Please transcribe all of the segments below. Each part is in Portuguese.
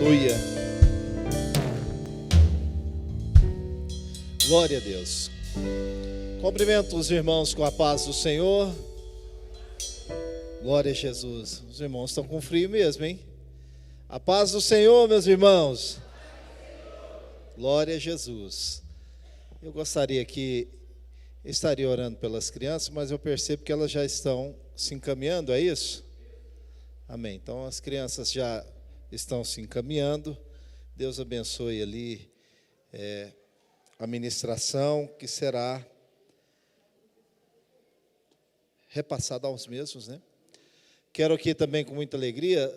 Aleluia. Glória a Deus. Cumprimento os irmãos com a paz do Senhor. Glória a Jesus. Os irmãos estão com frio mesmo, hein? A paz do Senhor, meus irmãos. Glória a Jesus. Eu gostaria que estaria orando pelas crianças, mas eu percebo que elas já estão se encaminhando, é isso? Amém. Então as crianças já estão se encaminhando. Deus abençoe ali a ministração que será repassada aos mesmos, né? Quero aqui também com muita alegria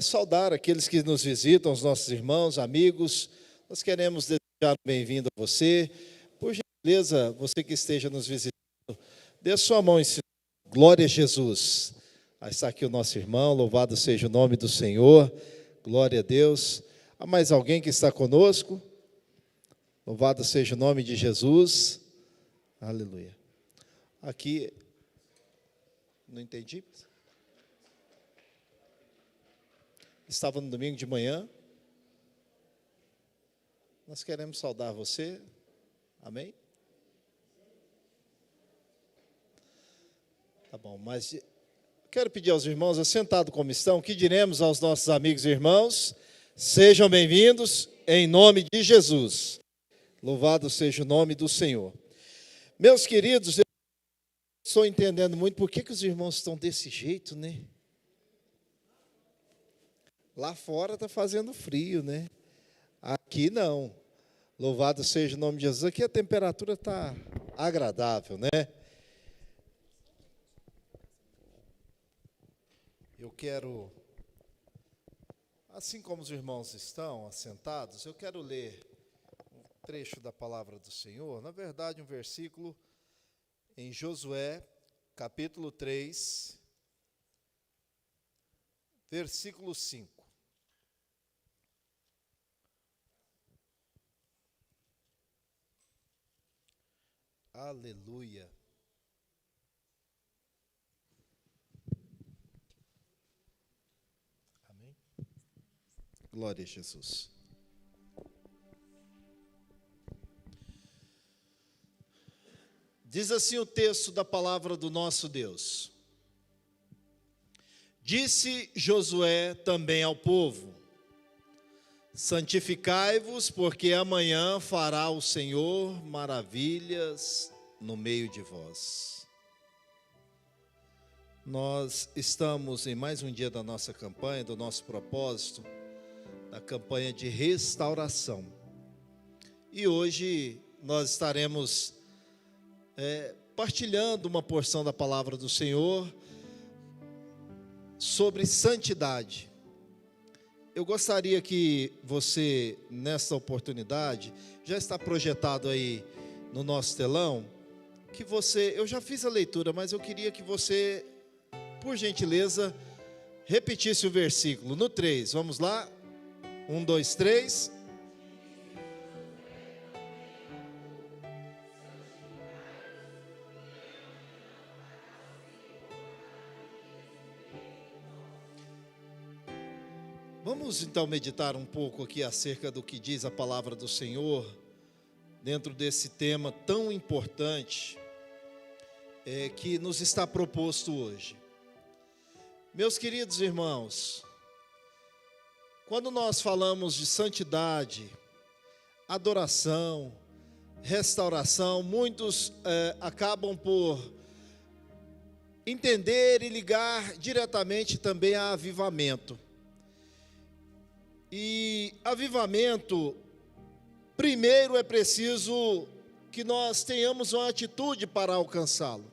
saudar aqueles que nos visitam, os nossos irmãos, amigos. Nós queremos desejar um bem-vindo a você. Por gentileza, você que esteja nos visitando, dê sua mão em sinal. Glória a Jesus. Aí está aqui o nosso irmão, louvado seja o nome do Senhor. Glória a Deus. Há mais alguém que está conosco? Louvado seja o nome de Jesus. Aleluia. Aqui, não entendi. Estava no domingo de manhã. Nós queremos saudar você. Amém? Tá bom, mas quero pedir aos irmãos, assentados como estão, que diremos aos nossos amigos e irmãos: sejam bem-vindos em nome de Jesus. Louvado seja o nome do Senhor. Meus queridos, eu estou entendendo muito por que os irmãos estão desse jeito, né? Lá fora está fazendo frio, né? Aqui não. Louvado seja o nome de Jesus. Aqui a temperatura está agradável, né? Eu quero, assim como os irmãos estão assentados, eu quero ler um trecho da palavra do Senhor, na verdade um versículo em Josué, capítulo 3, versículo 5. Aleluia. Amém. Glória a Jesus. Diz assim o texto da palavra do nosso Deus. Disse Josué também ao povo: santificai-vos, porque amanhã fará o Senhor maravilhas no meio de vós. Nós estamos em mais um dia da nossa campanha, do nosso propósito, da campanha de restauração. E hoje nós estaremos partilhando uma porção da palavra do Senhor sobre santidade. Eu gostaria que você, nesta oportunidade, já está projetado aí no nosso telão, que você, eu já fiz a leitura, mas eu queria que você, por gentileza, repetisse o versículo no 3, vamos lá? 1, 2, 3. Vamos então meditar um pouco aqui acerca do que diz a palavra do Senhor, dentro desse tema tão importante que nos está proposto hoje. Meus queridos irmãos, quando nós falamos de santidade, adoração, restauração, muitos acabam por entender e ligar diretamente também a avivamento. E avivamento, primeiro é preciso que nós tenhamos uma atitude para alcançá-lo.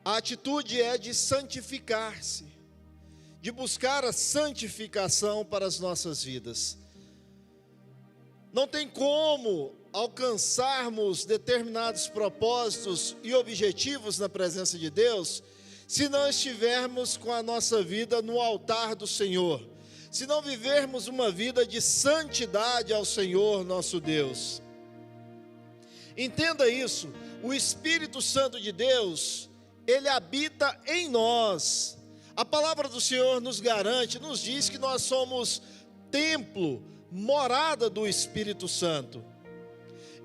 A atitude é de santificar-se, de buscar a santificação para as nossas vidas. Não tem como alcançarmos determinados propósitos e objetivos na presença de Deus se não estivermos com a nossa vida no altar do Senhor, se não vivermos uma vida de santidade ao Senhor nosso Deus. Entenda isso, o Espírito Santo de Deus, Ele habita em nós. A palavra do Senhor nos garante, nos diz que nós somos templo, morada do Espírito Santo.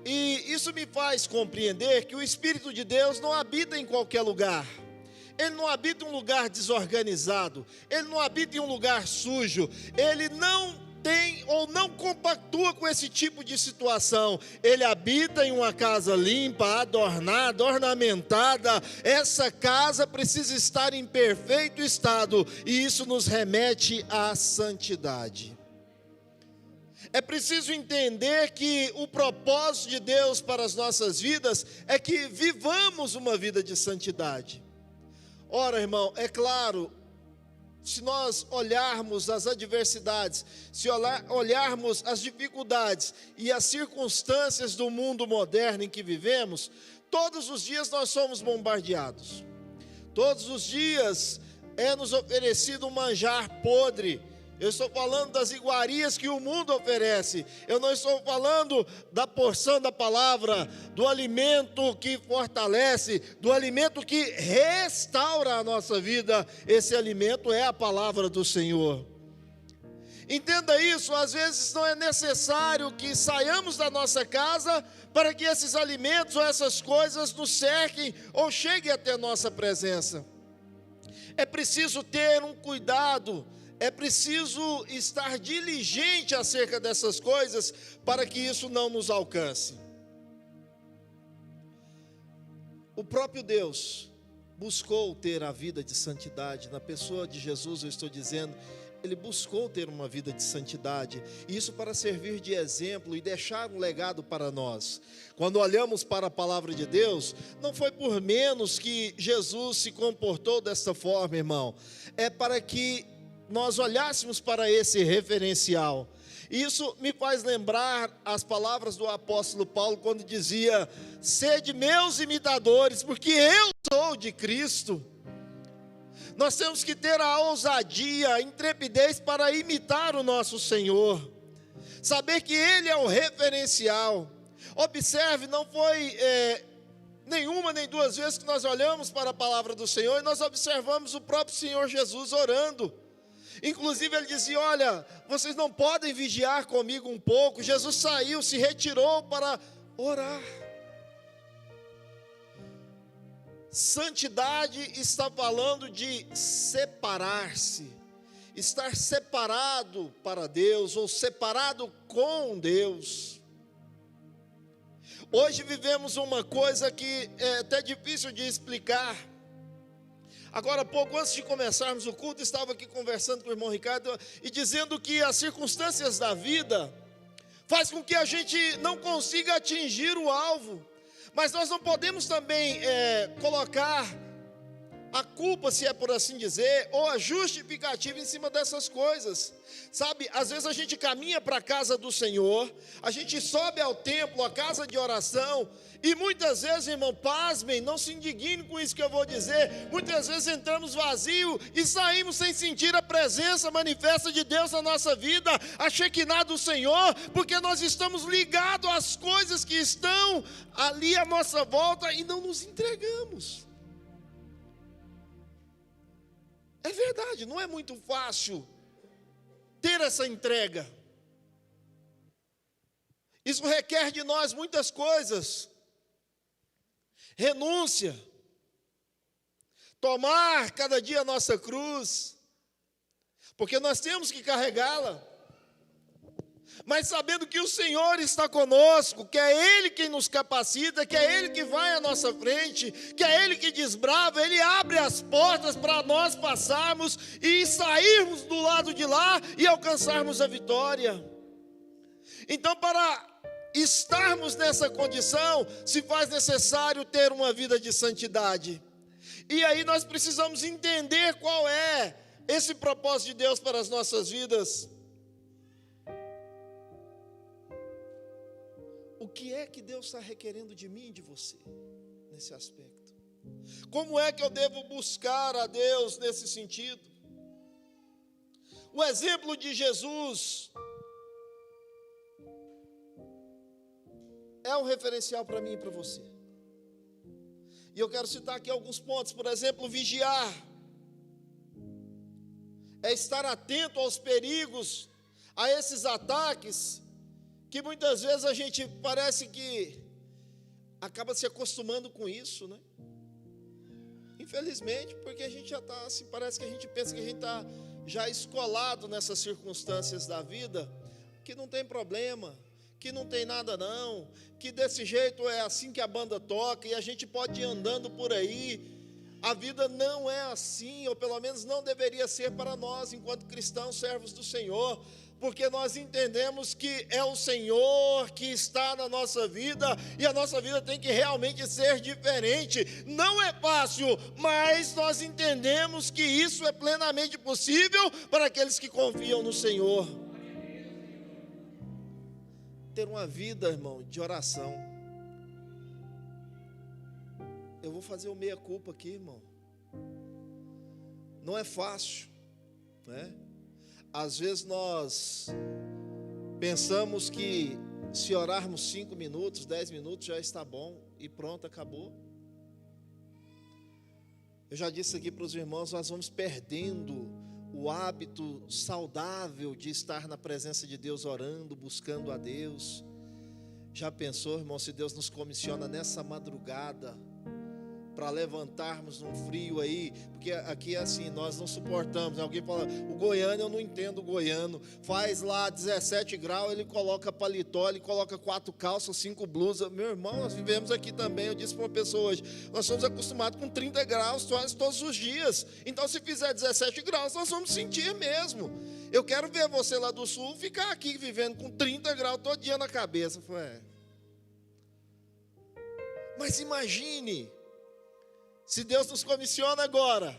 E isso me faz compreender que o Espírito de Deus não habita em qualquer lugar. Ele não habita em um lugar desorganizado, ele não habita em um lugar sujo, ele não tem ou não compactua com esse tipo de situação. Ele habita em uma casa limpa, adornada, ornamentada. Essa casa precisa estar em perfeito estado, e isso nos remete à santidade. É preciso entender que o propósito de Deus para as nossas vidas é que vivamos uma vida de santidade. Ora, irmão, é claro, se nós olharmos as adversidades, se olharmos as dificuldades e as circunstâncias do mundo moderno em que vivemos, todos os dias nós somos bombardeados. Todos os dias é nos oferecido um manjar podre. Eu estou falando das iguarias que o mundo oferece. Eu não estou falando da porção da palavra, do alimento que fortalece, do alimento que restaura a nossa vida. Esse alimento é a palavra do Senhor. Entenda isso, às vezes não é necessário que saiamos da nossa casa para que esses alimentos ou essas coisas nos cerquem ou cheguem até a nossa presença. É preciso ter um cuidado, é preciso estar diligente acerca dessas coisas para que isso não nos alcance. O próprio Deus buscou ter a vida de santidade. Na pessoa de Jesus, eu estou dizendo, ele buscou ter uma vida de santidade, e isso para servir de exemplo e deixar um legado para nós. Quando olhamos para a palavra de Deus, não foi por menos que Jesus se comportou desta forma, irmão. É para que nós olhássemos para esse referencial. Isso me faz lembrar as palavras do apóstolo Paulo, quando dizia: sede meus imitadores, porque eu sou de Cristo. Nós temos que ter a ousadia, a intrepidez para imitar o nosso Senhor, saber que Ele é o referencial. Observe, não foi nenhuma nem duas vezes que nós olhamos para a palavra do Senhor e nós observamos o próprio Senhor Jesus orando. Inclusive ele dizia: olha, vocês não podem vigiar comigo um pouco. Jesus saiu, se retirou para orar. Santidade está falando de separar-se, estar separado para Deus, ou separado com Deus. Hoje vivemos uma coisa que é até difícil de explicar. Agora há pouco, antes de começarmos o culto, estava aqui conversando com o irmão Ricardo e dizendo que as circunstâncias da vida faz com que a gente não consiga atingir o alvo. Mas nós não podemos também colocar a culpa, se é por assim dizer, ou a justificativa em cima dessas coisas. Sabe, às vezes a gente caminha para a casa do Senhor, a gente sobe ao templo, à casa de oração, e muitas vezes, irmão, pasmem, não se indignem com isso que eu vou dizer, muitas vezes entramos vazio e saímos sem sentir a presença manifesta de Deus na nossa vida, a Shekinah do Senhor, porque nós estamos ligados às coisas que estão ali à nossa volta e não nos entregamos. É verdade, não é muito fácil ter essa entrega. Isso requer de nós muitas coisas. Renúncia, tomar cada dia a nossa cruz, porque nós temos que carregá-la, mas sabendo que o Senhor está conosco, que é Ele quem nos capacita, que é Ele que vai à nossa frente, que é Ele que desbrava, Ele abre as portas para nós passarmos e sairmos do lado de lá e alcançarmos a vitória. Então, para estarmos nessa condição, se faz necessário ter uma vida de santidade. E aí nós precisamos entender qual é esse propósito de Deus para as nossas vidas. O que é que Deus está requerendo de mim e de você nesse aspecto? Como é que eu devo buscar a Deus nesse sentido? O exemplo de Jesus é um referencial para mim e para você. E eu quero citar aqui alguns pontos. Por exemplo, vigiar. é estar atento aos perigos, a esses ataques, que muitas vezes a gente parece que acaba se acostumando com isso, né? Infelizmente, porque a gente já está assim, parece que a gente pensa que a gente está já escolado nessas circunstâncias da vida, que não tem problema, que não tem nada não, que desse jeito é assim que a banda toca, e a gente pode ir andando por aí. A vida não é assim, ou pelo menos não deveria ser para nós, enquanto cristãos, servos do Senhor, porque nós entendemos que é o Senhor que está na nossa vida, e a nossa vida tem que realmente ser diferente. Não é fácil, mas nós entendemos que isso é plenamente possível para aqueles que confiam no Senhor. Ter uma vida, irmão, de oração. Eu vou fazer o meia-culpa aqui, irmão. Não é fácil, né? Às vezes nós pensamos que se orarmos 5 minutos, 10 minutos já está bom e pronto, acabou. Eu já disse aqui para os irmãos, nós vamos perdendo o hábito saudável de estar na presença de Deus orando, buscando a Deus. Já pensou, irmão, se Deus nos comissiona nessa madrugada para levantarmos num frio aí, porque aqui é assim, nós não suportamos. Alguém fala, o goiano, eu não entendo o goiano, faz lá 17 graus, ele coloca paletó, ele coloca 4 calças, 5 blusas. Meu irmão, nós vivemos aqui também, eu disse para uma pessoa hoje, nós somos acostumados com 30 graus quase todos os dias, então se fizer 17 graus, nós vamos sentir mesmo. Eu quero ver você lá do sul, ficar aqui vivendo com 30 graus todo dia na cabeça. Eu falei, Mas imagine, se Deus nos comissiona agora,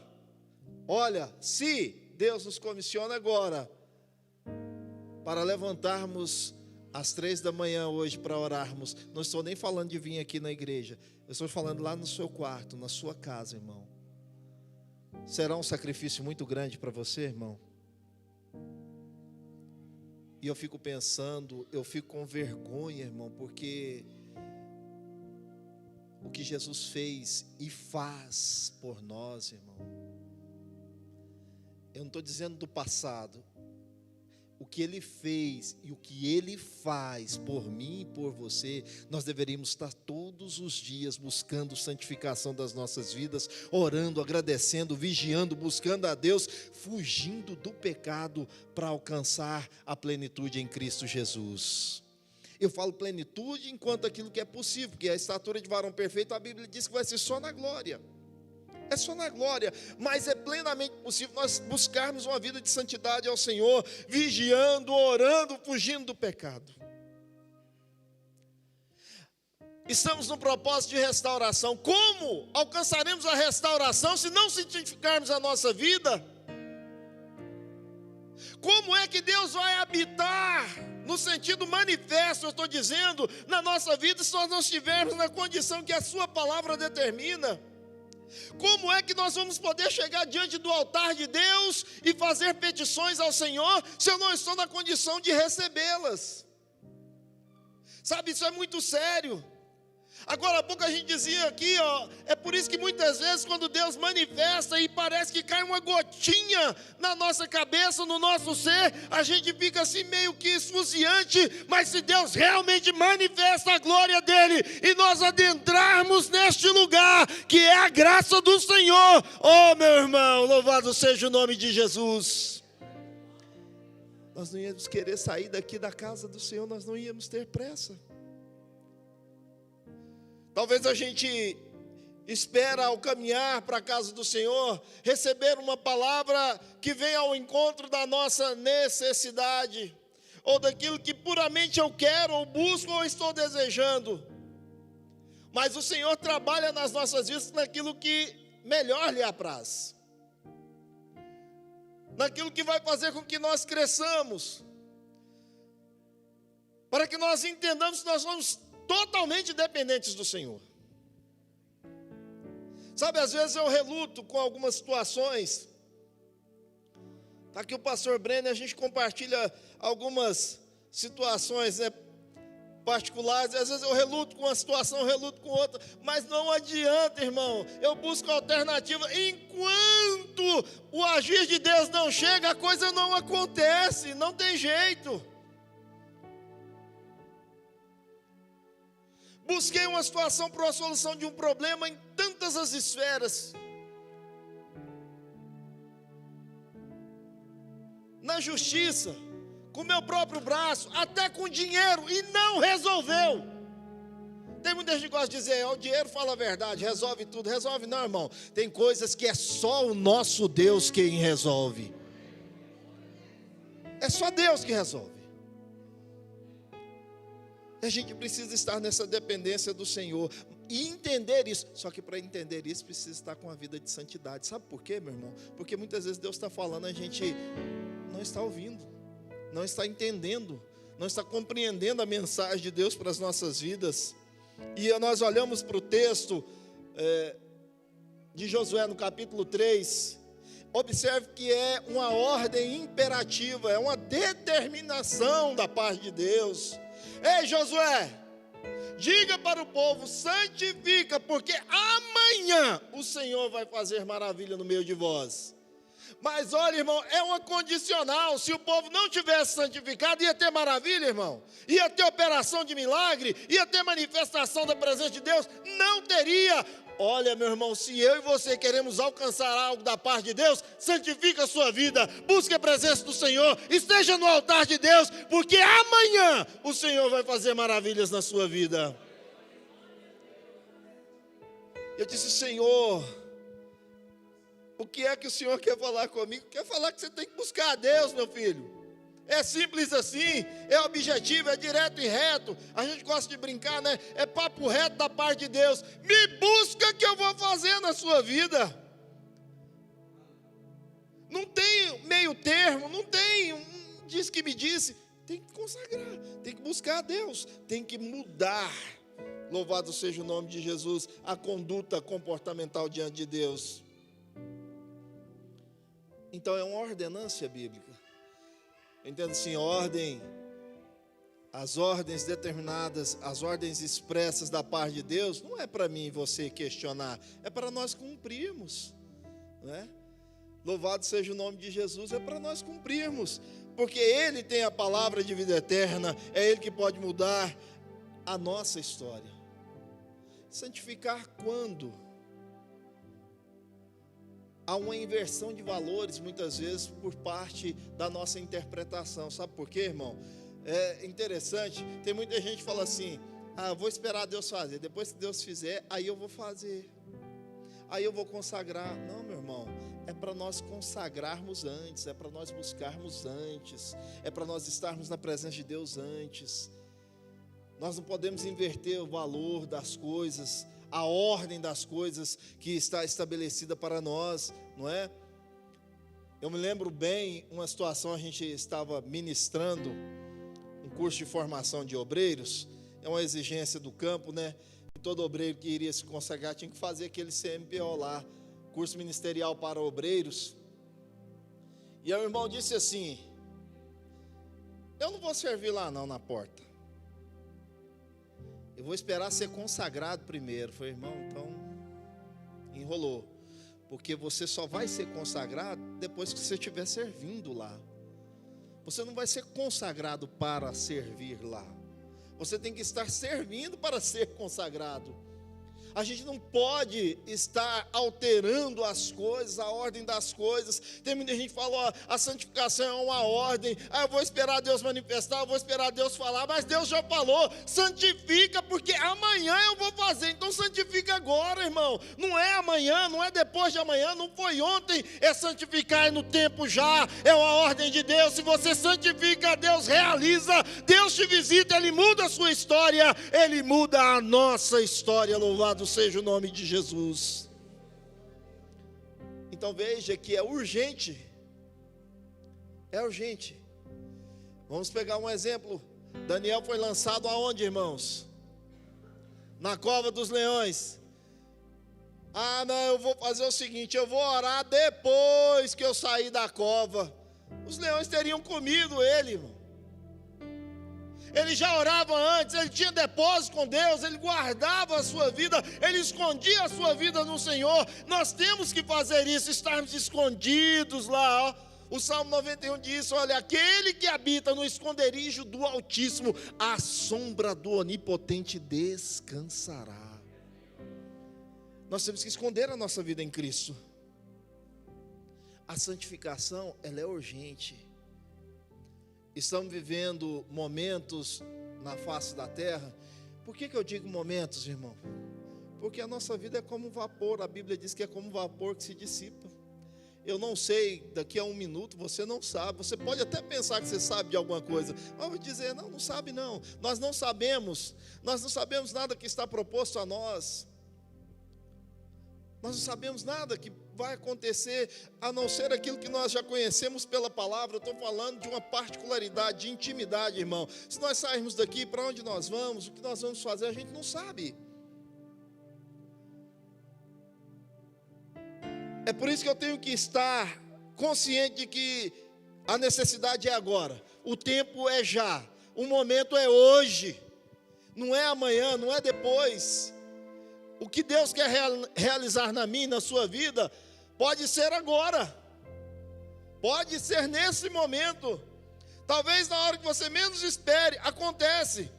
olha, se Deus nos comissiona agora, para levantarmos às 3 da manhã hoje para orarmos, não estou nem falando de vir aqui na igreja, eu estou falando lá no seu quarto, na sua casa, irmão. Será um sacrifício muito grande para você, irmão? E eu fico pensando, eu fico com vergonha, irmão, porque o que Jesus fez e faz por nós, irmão. Eu não estou dizendo do passado. O que Ele fez e o que Ele faz por mim e por você, nós deveríamos estar todos os dias buscando santificação das nossas vidas, orando, agradecendo, vigiando, buscando a Deus, fugindo do pecado para alcançar a plenitude em Cristo Jesus. Eu falo plenitude enquanto aquilo que é possível, porque a estatura de varão perfeito, a Bíblia diz que vai ser só na glória. É só na glória, mas é plenamente possível nós buscarmos uma vida de santidade ao Senhor, vigiando, orando, fugindo do pecado. Estamos no propósito de restauração. Como alcançaremos a restauração se não santificarmos a nossa vida? Como é que Deus vai habitar, no sentido manifesto, eu estou dizendo, na nossa vida, se nós não estivermos na condição que a sua palavra determina? Como é que nós vamos poder chegar diante do altar de Deus e fazer petições ao Senhor, se eu não estou na condição de recebê-las? Sabe, isso é muito sério. Agora há pouco a gente dizia aqui, é por isso que muitas vezes quando Deus manifesta e parece que cai uma gotinha na nossa cabeça, no nosso ser, a gente fica assim meio que esfuziante, mas se Deus realmente manifesta a glória dEle e nós adentrarmos neste lugar, que é a graça do Senhor, oh meu irmão, louvado seja o nome de Jesus, nós não íamos querer sair daqui da casa do Senhor, nós não íamos ter pressa. Talvez a gente espera ao caminhar para a casa do Senhor, receber uma palavra que venha ao encontro da nossa necessidade, ou daquilo que puramente eu quero, ou busco, ou estou desejando. Mas o Senhor trabalha nas nossas vidas naquilo que melhor lhe apraz, naquilo que vai fazer com que nós cresçamos, para que nós entendamos que nós somos totalmente dependentes do Senhor. Sabe, às vezes eu reluto com algumas situações. Está aqui o pastor Brenner, a gente compartilha algumas situações, né? particulares, às vezes eu reluto com uma situação, eu reluto com outra, mas não adianta, irmão, eu busco alternativa. Enquanto o agir de Deus não chega, a coisa não acontece, não tem jeito. Busquei uma situação para a solução de um problema em tantas as esferas. Na justiça, com meu próprio braço, até com dinheiro, e não resolveu. Tem muita gente que gosta de dizer, o dinheiro fala a verdade, resolve tudo. Resolve não, irmão. Tem coisas que é só o nosso Deus quem resolve. É só Deus que resolve. A gente precisa estar nessa dependência do Senhor e entender isso. Só que para entender isso, precisa estar com a vida de santidade. Sabe por quê, meu irmão? Porque muitas vezes Deus está falando, a gente não está ouvindo, não está entendendo, não está compreendendo a mensagem de Deus para as nossas vidas. E nós olhamos para o texto de Josué no capítulo 3. Observe que é uma ordem imperativa, é uma determinação da parte de Deus. Ei, Josué, diga para o povo, santifica, porque amanhã o Senhor vai fazer maravilha no meio de vós. Mas olha, irmão, é uma condicional. Se o povo não tivesse santificado, ia ter maravilha, irmão. Ia ter operação de milagre, ia ter manifestação da presença de Deus. Não teria. Olha, meu irmão, se eu e você queremos alcançar algo da parte de Deus, santifica a sua vida, busque a presença do Senhor, esteja no altar de Deus, porque amanhã o Senhor vai fazer maravilhas na sua vida. Eu disse, Senhor, o que é que o Senhor quer falar comigo? Quer falar que você tem que buscar a Deus, meu filho. É simples assim, é objetivo, é direto e reto. A gente gosta de brincar, né? É papo reto da parte de Deus. Me busca que eu vou fazer na sua vida. Não tem meio termo, não tem diz que me disse. Tem que consagrar, tem que buscar a Deus, tem que mudar. Louvado seja o nome de Jesus, a conduta comportamental diante de Deus. Então é uma ordenância bíblica. Entendo assim, ordem, as ordens determinadas, as ordens expressas da parte de Deus, não é para mim e você questionar, é para nós cumprirmos, né? Louvado seja o nome de Jesus, é para nós cumprirmos, porque Ele tem a palavra de vida eterna, é Ele que pode mudar a nossa história. Santificar quando? Há uma inversão de valores, muitas vezes, por parte da nossa interpretação. Sabe por quê, irmão? É interessante, tem muita gente que fala assim, eu vou esperar Deus fazer, depois que Deus fizer, aí eu vou fazer, aí eu vou consagrar. Não, meu irmão, é para nós consagrarmos antes, é para nós buscarmos antes, é para nós estarmos na presença de Deus antes. Nós não podemos inverter o valor das coisas, a ordem das coisas que está estabelecida para nós, não é? Eu me lembro bem, uma situação, a gente estava ministrando um curso de formação de obreiros, é uma exigência do campo, né? E todo obreiro que iria se consagrar tinha que fazer aquele CMPO lá, curso ministerial para obreiros. E aí o irmão disse assim, eu não vou servir lá não, na porta. Eu vou esperar ser consagrado primeiro. Eu falei, irmão, então enrolou. Porque você só vai ser consagrado depois que você estiver servindo lá. Você não vai ser consagrado para servir lá. Você tem que estar servindo para ser consagrado. A gente não pode estar alterando as coisas, a ordem das coisas. Tem muita gente que fala, a santificação é uma ordem. Eu vou esperar Deus manifestar, eu vou esperar Deus falar. Mas Deus já falou, santifica, porque amanhã eu vou fazer. Então santifica agora, irmão. Não é amanhã, não é depois de amanhã, não foi ontem. É santificar, é no tempo já. É uma ordem de Deus. Se você santifica, Deus realiza. Deus te visita, Ele muda a sua história. Ele muda a nossa história, louvado seja o nome de Jesus. Então veja que é urgente. É urgente. Vamos pegar um exemplo. Daniel foi lançado aonde, irmãos? Na cova dos leões. Não, eu vou fazer o seguinte, eu vou orar depois que eu sair da cova. Os leões teriam comido ele, irmão. Ele já orava antes, ele tinha depósito com Deus, ele guardava a sua vida, ele escondia a sua vida no Senhor. Nós temos que fazer isso, estarmos escondidos lá, ó. O Salmo 91 diz: olha, aquele que habita no esconderijo do Altíssimo, à sombra do Onipotente descansará. Nós temos que esconder a nossa vida em Cristo. A santificação, ela é urgente. Estamos vivendo momentos na face da terra. Por que eu digo momentos, irmão? Porque a nossa vida é como um vapor. A Bíblia diz que é como um vapor que se dissipa. Eu não sei, daqui a um minuto você não sabe. Você pode até pensar que você sabe de alguma coisa, mas eu vou dizer, não sabe não. Nós não sabemos nada que está proposto a nós. Nós não sabemos nada que vai acontecer, a não ser aquilo que nós já conhecemos pela palavra. Eu estou falando de uma particularidade, de intimidade, irmão. Se nós sairmos daqui, para onde nós vamos, o que nós vamos fazer, a gente não sabe. É por isso que eu tenho que estar consciente de que a necessidade é agora, o tempo é já, o momento é hoje, não é amanhã, não é depois. O que Deus quer realizar na minha e na sua vida, pode ser agora, pode ser nesse momento, talvez na hora que você menos espere, acontece,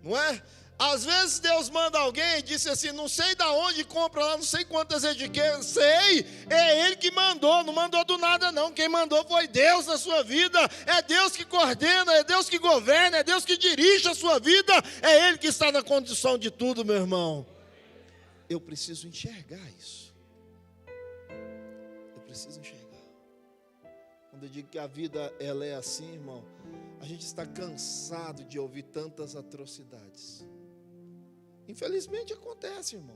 não é? Às vezes Deus manda alguém e disse assim, não sei de onde compra lá, não sei quantas etiquetas, sei, é Ele que mandou, não mandou do nada não, quem mandou foi Deus na sua vida, é Deus que coordena, é Deus que governa, é Deus que dirige a sua vida, é Ele que está na condição de tudo, meu irmão. Eu preciso enxergar isso, eu preciso enxergar. Quando eu digo que a vida ela é assim, irmão, a gente está cansado de ouvir tantas atrocidades. Infelizmente acontece, irmão.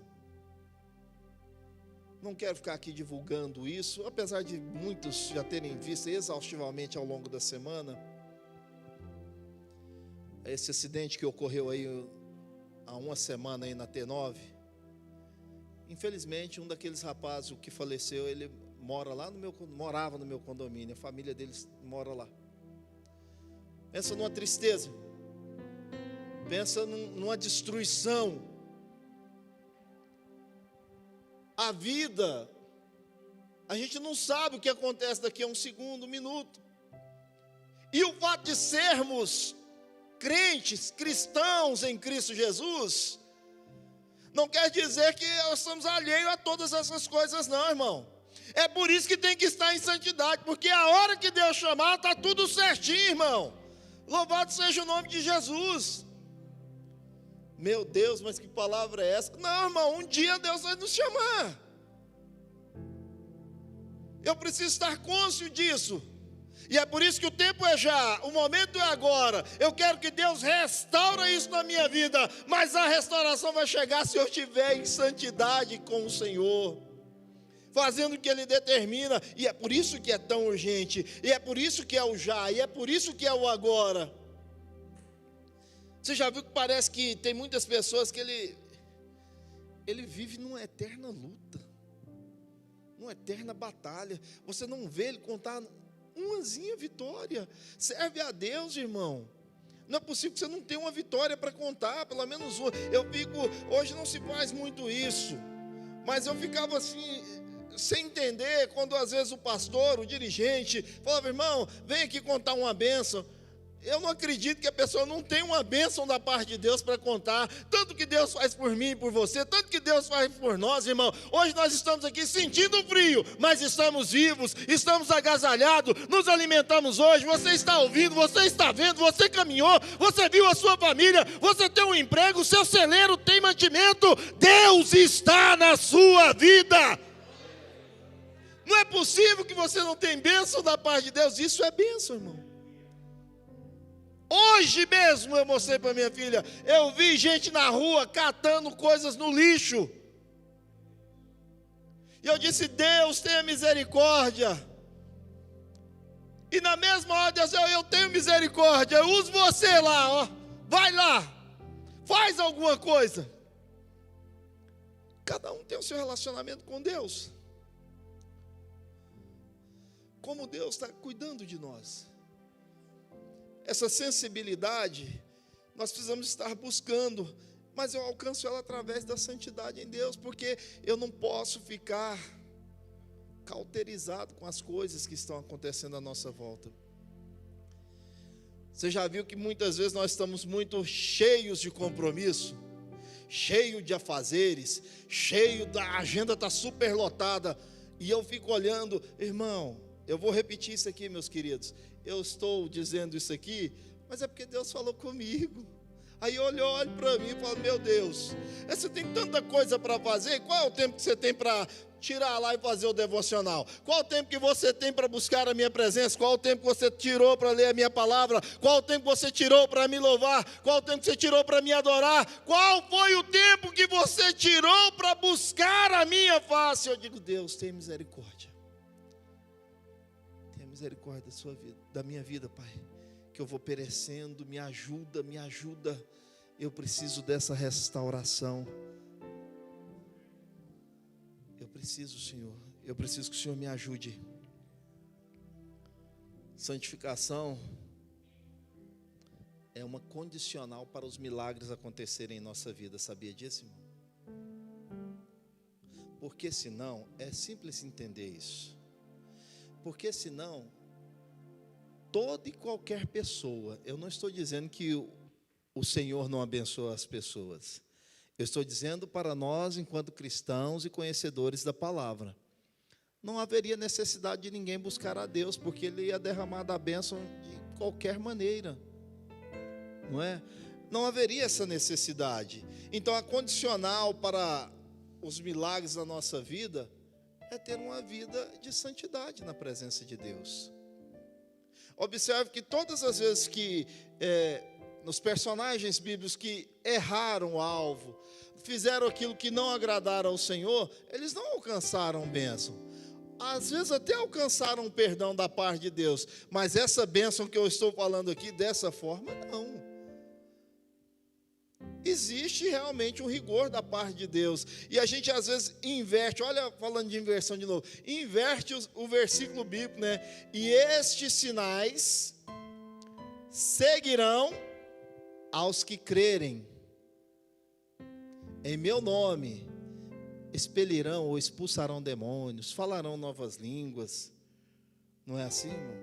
Não quero ficar aqui divulgando isso, apesar de muitos já terem visto exaustivamente ao longo da semana. Esse acidente que ocorreu aí há uma semana aí na T9. Infelizmente, um daqueles rapazes, o que faleceu, ele morava no meu condomínio, a família deles mora lá. Pensa numa tristeza. Pensa numa destruição. A vida, a gente não sabe o que acontece daqui a um segundo, um minuto. E o fato de sermos crentes, cristãos em Cristo Jesus, não quer dizer que nós estamos alheios a todas essas coisas não, irmão. É por isso que tem que estar em santidade, porque a hora que Deus chamar, está tudo certinho, irmão. Louvado seja o nome de Jesus. Meu Deus, mas que palavra é essa? Não, irmão, um dia Deus vai nos chamar. Eu preciso estar cônscio disso. E é por isso que o tempo é já, o momento é agora. Eu quero que Deus restaure isso na minha vida, mas a restauração vai chegar se eu estiver em santidade com o Senhor, fazendo o que Ele determina. E é por isso que é tão urgente, e é por isso que é o já, e é por isso que é o agora. Você já viu que parece que tem muitas pessoas que ele vive numa eterna luta, numa eterna batalha. Você não vê ele contar umazinha vitória. Serve a Deus, irmão. Não é possível que você não tenha uma vitória para contar, pelo menos uma. Hoje não se faz muito isso, mas eu ficava assim, sem entender, quando às vezes o pastor, o dirigente, falava, irmão, vem aqui contar uma bênção. Eu não acredito que a pessoa não tem uma bênção da parte de Deus para contar, tanto que Deus faz por mim e por você, tanto que Deus faz por nós, irmão. Hoje nós estamos aqui sentindo frio, mas estamos vivos, estamos agasalhados, nos alimentamos hoje, você está ouvindo, você está vendo, você caminhou, você viu a sua família, você tem um emprego, o seu celeiro tem mantimento, Deus está na sua vida. Não é possível que você não tenha bênção da parte de Deus, isso é bênção, irmão. Hoje mesmo eu mostrei para minha filha, eu vi gente na rua catando coisas no lixo. E eu disse, Deus tenha misericórdia. E na mesma hora Deus disse, eu tenho misericórdia, eu uso você lá, ó, vai lá, faz alguma coisa. Cada um tem o seu relacionamento com Deus. Como Deus está cuidando de nós. essa sensibilidade, nós precisamos estar buscando, mas eu alcanço ela através da santidade em Deus, porque eu não posso ficar cauterizado com as coisas que estão acontecendo à nossa volta. Você já viu que muitas vezes nós estamos muito cheios de compromisso, cheio de afazeres, a agenda está super lotada, e eu fico olhando, irmão, eu vou repetir isso aqui, meus queridos, eu estou dizendo isso aqui, mas é porque Deus falou comigo. Aí eu olho para mim e falo, meu Deus, você tem tanta coisa para fazer, qual é o tempo que você tem para tirar lá e fazer o devocional? Qual o tempo que você tem para buscar a minha presença? Qual o tempo que você tirou para ler a minha palavra? Qual o tempo que você tirou para me louvar? Qual o tempo que você tirou para me adorar? Qual foi o tempo que você tirou para buscar a minha face? Eu digo, Deus, tem misericórdia. Tenha misericórdia da sua vida, da minha vida, Pai, que eu vou perecendo, me ajuda, eu preciso dessa restauração, eu preciso, Senhor, eu preciso que o Senhor me ajude. Santificação é uma condicional para os milagres acontecerem em nossa vida, sabia disso, irmão? Porque senão, é simples entender isso, porque senão, toda e qualquer pessoa, eu não estou dizendo que o Senhor não abençoa as pessoas, eu estou dizendo para nós, enquanto cristãos e conhecedores da palavra, não haveria necessidade de ninguém buscar a Deus, porque Ele ia derramar da bênção de qualquer maneira, não é? Não haveria essa necessidade. Então, a condicional para os milagres da nossa vida é ter uma vida de santidade na presença de Deus. Observe que todas as vezes que, nos personagens bíblicos que erraram o alvo, fizeram aquilo que não agradaram ao Senhor, eles não alcançaram bênção. Às vezes até alcançaram o perdão da parte de Deus, mas essa bênção que eu estou falando aqui, dessa forma, não. Existe realmente um rigor da parte de Deus, e a gente às vezes inverte, olha, falando de inversão de novo, inverte o versículo bíblico, né? E estes sinais seguirão aos que crerem, em meu nome expelirão ou expulsarão demônios, falarão novas línguas, não é assim, irmão?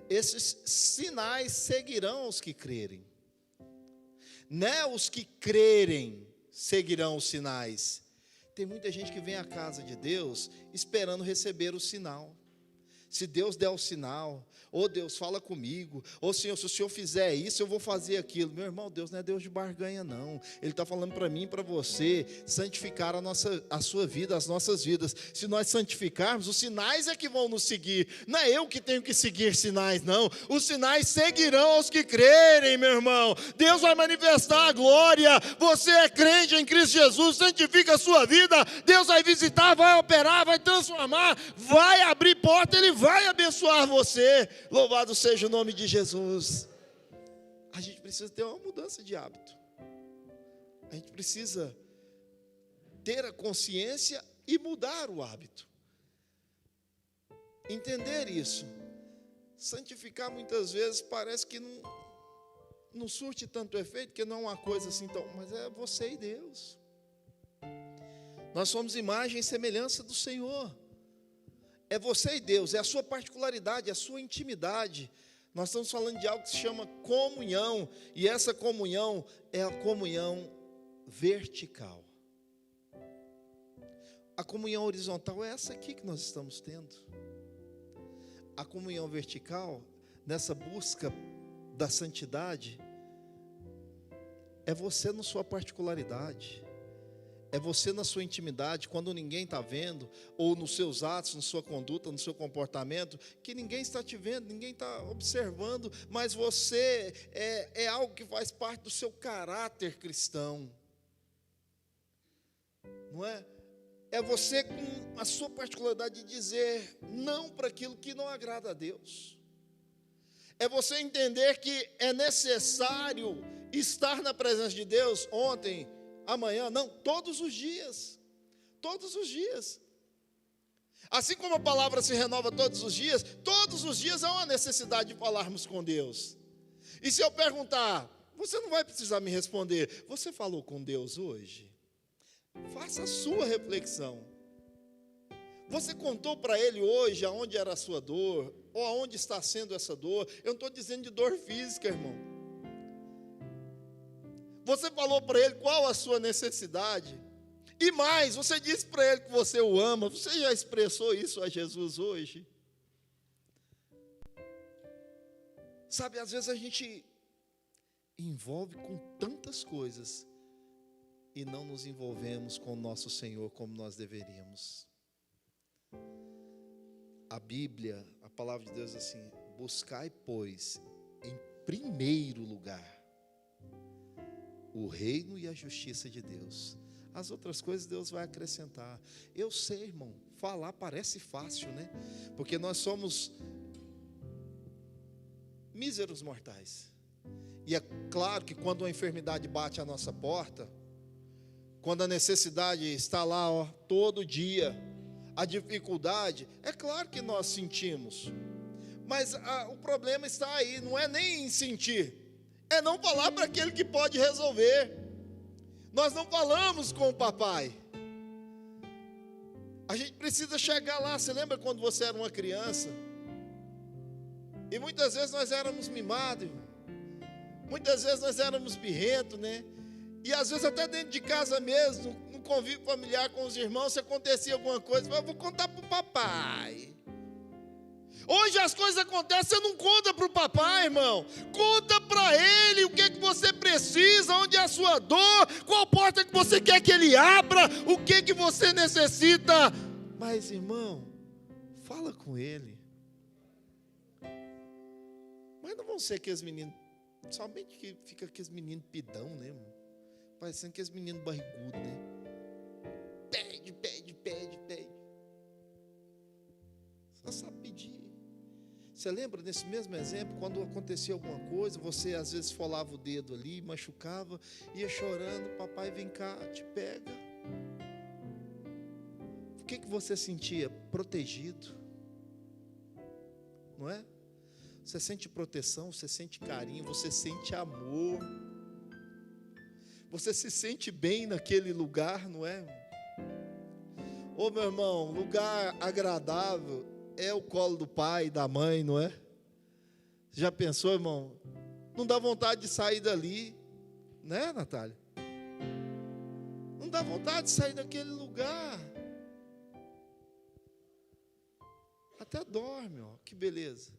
Esses sinais seguirão aos que crerem. Não é os que crerem seguirão os sinais. Tem muita gente que vem à casa de Deus esperando receber o sinal. Se Deus der o sinal, ou Deus fala comigo, ou Senhor, se o Senhor fizer isso, eu vou fazer aquilo. Meu irmão, Deus não é Deus de barganha, não. Ele está falando para mim e para você, santificar a sua vida, as nossas vidas. Se nós santificarmos, os sinais é que vão nos seguir. Não é eu que tenho que seguir sinais, não. Os sinais seguirão aos que crerem, meu irmão. Deus vai manifestar a glória. Você é crente em Cristo Jesus, santifica a sua vida. Deus vai visitar, vai operar, vai transformar, vai abrir porta, Ele vai abençoar você. Louvado seja o nome de Jesus. A gente precisa ter uma mudança de hábito. A gente precisa ter a consciência e mudar o hábito. Entender isso. Santificar muitas vezes parece que não surte tanto efeito, porque não é uma coisa assim tão, mas é você e Deus. Nós somos imagem e semelhança do Senhor. É você e Deus, é a sua particularidade, é a sua intimidade. Nós estamos falando de algo que se chama comunhão, e essa comunhão é a comunhão vertical. A comunhão horizontal é essa aqui que nós estamos tendo. A comunhão vertical, nessa busca da santidade, é você na sua particularidade. É você na sua intimidade, quando ninguém está vendo, ou nos seus atos, na sua conduta, no seu comportamento, que ninguém está te vendo, ninguém está observando, mas você é algo que faz parte do seu caráter cristão, não é? É você com a sua particularidade de dizer não para aquilo que não agrada a Deus. É você entender que é necessário estar na presença de Deus ontem, amanhã, não, todos os dias, assim como a palavra se renova todos os dias há uma necessidade de falarmos com Deus, E se eu perguntar, você não vai precisar me responder, você falou com Deus hoje? Faça a sua reflexão. Você contou para Ele hoje aonde era a sua dor, ou aonde está sendo essa dor? Eu não estou dizendo de dor física, irmão. Você falou para Ele qual a sua necessidade? E mais, você disse para Ele que você o ama. Você já expressou isso a Jesus hoje? Sabe, às vezes a gente envolve com tantas coisas e não nos envolvemos com o nosso Senhor como nós deveríamos. A Bíblia, a palavra de Deus é assim: buscai, pois, em primeiro lugar o reino e a justiça de Deus. As outras coisas Deus vai acrescentar. Eu sei, irmão, falar parece fácil, né? Porque nós somos míseros mortais. E é claro que quando a enfermidade bate à nossa porta, quando a necessidade está lá, ó, todo dia, a dificuldade, é claro que nós sentimos. Mas o problema está aí, não é nem em sentir, é não falar para aquele que pode resolver. Nós não falamos com o papai. A gente precisa chegar lá. Você lembra quando você era uma criança? E muitas vezes nós éramos mimados, irmão. Muitas vezes nós éramos birrentos, né? E às vezes até dentro de casa mesmo, no convívio familiar com os irmãos, se acontecia alguma coisa, eu vou contar para o papai. Hoje as coisas acontecem, você não conta para o papai, irmão. Conta para ele o que é que você precisa, onde é a sua dor, qual porta que você quer que ele abra, o que é que você necessita. Mas, irmão, fala com ele. Mas não vão ser aqueles meninos, somente que fica aqueles meninos pidão, né, irmão? Parecendo aqueles meninos barrigudos, né? Pede, pede, pede, pede. Só sabe pedir. Você lembra desse mesmo exemplo? Quando acontecia alguma coisa, você às vezes folava o dedo ali, machucava, ia chorando, papai vem cá, te pega. O que você sentia? Protegido. Não é? Você sente proteção, você sente carinho, você sente amor. Você se sente bem naquele lugar, não é? Ô meu irmão, lugar agradável é o colo do pai e da mãe, não é? Você já pensou, irmão? Não dá vontade de sair dali, né, Natália? Não dá vontade de sair daquele lugar. Até dorme, ó, que beleza.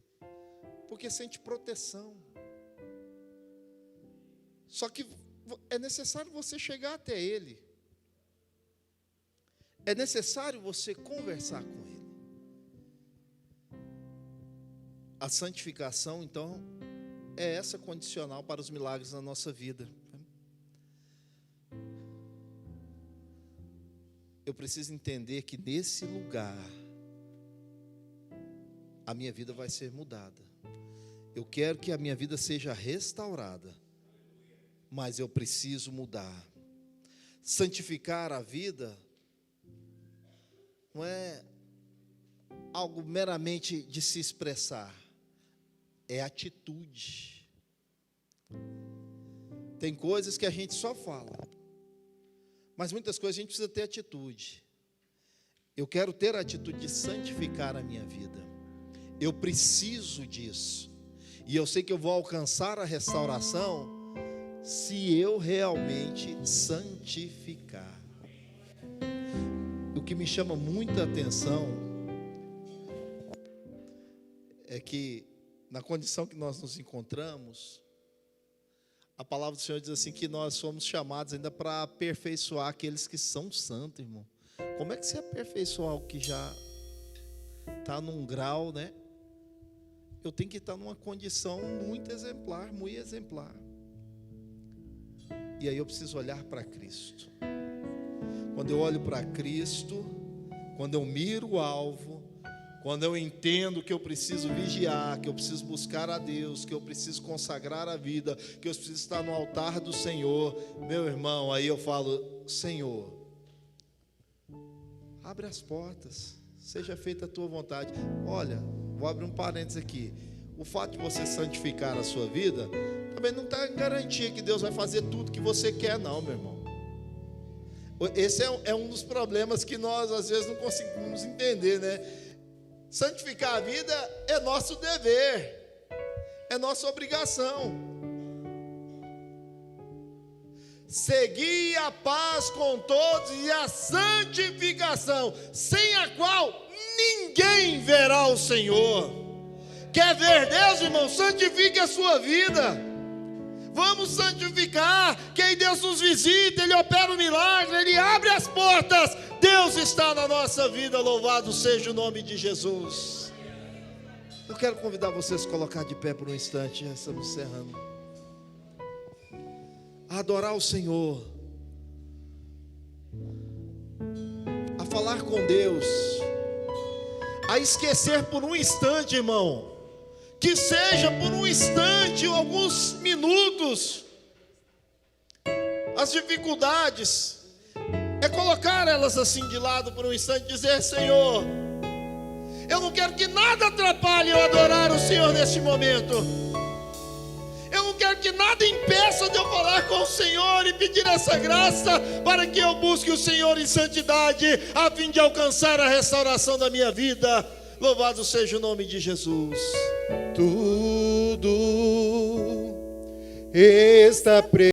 Porque sente proteção. Só que é necessário você chegar até ele. É necessário você conversar com ele. A santificação, então, é essa condicional para os milagres na nossa vida. Eu preciso entender que nesse lugar a minha vida vai ser mudada. Eu quero que a minha vida seja restaurada, mas eu preciso mudar. Santificar a vida não é algo meramente de se expressar, é atitude. Tem coisas que a gente só fala, mas muitas coisas a gente precisa ter atitude. Eu quero ter a atitude de santificar a minha vida. Eu preciso disso. E eu sei que eu vou alcançar a restauração se eu realmente santificar. O que me chama muita atenção é que na condição que nós nos encontramos, a palavra do Senhor diz assim que nós somos chamados ainda para aperfeiçoar aqueles que são santos, irmão. Como é que você aperfeiçoar o que já está num grau, né? Eu tenho que estar numa condição muito exemplar, muito exemplar. E aí eu preciso olhar para Cristo. Quando eu olho para Cristo, quando eu miro o alvo, quando eu entendo que eu preciso vigiar, que eu preciso buscar a Deus, que eu preciso consagrar a vida, que eu preciso estar no altar do Senhor, meu irmão, aí eu falo: Senhor, abre as portas, seja feita a tua vontade. Olha, vou abrir um parênteses aqui. o fato de você santificar a sua vida também não está em garantia que Deus vai fazer tudo que você quer, não, meu irmão. Esse é um dos problemas que nós às vezes não conseguimos entender, né? Santificar a vida é nosso dever, é nossa obrigação. Seguir a paz com todos e a santificação, sem a qual ninguém verá o Senhor. Quer ver Deus, irmão? Santifique a sua vida. Vamos santificar, que aí Deus nos visita, Ele opera o milagre, Ele abre as portas. Deus está na nossa vida, louvado seja o nome de Jesus. Eu quero convidar vocês a colocar de pé por um instante, já estamos encerrando. A adorar o Senhor, a falar com Deus, a esquecer por um instante, irmão, que seja por um instante, alguns minutos, as dificuldades, é colocar elas assim de lado por um instante, dizer: Senhor, eu não quero que nada atrapalhe eu adorar o Senhor neste momento. Eu não quero que nada impeça de eu falar com o Senhor e pedir essa graça para que eu busque o Senhor em santidade, a fim de alcançar a restauração da minha vida. Louvado seja o nome de Jesus. Tudo está preso.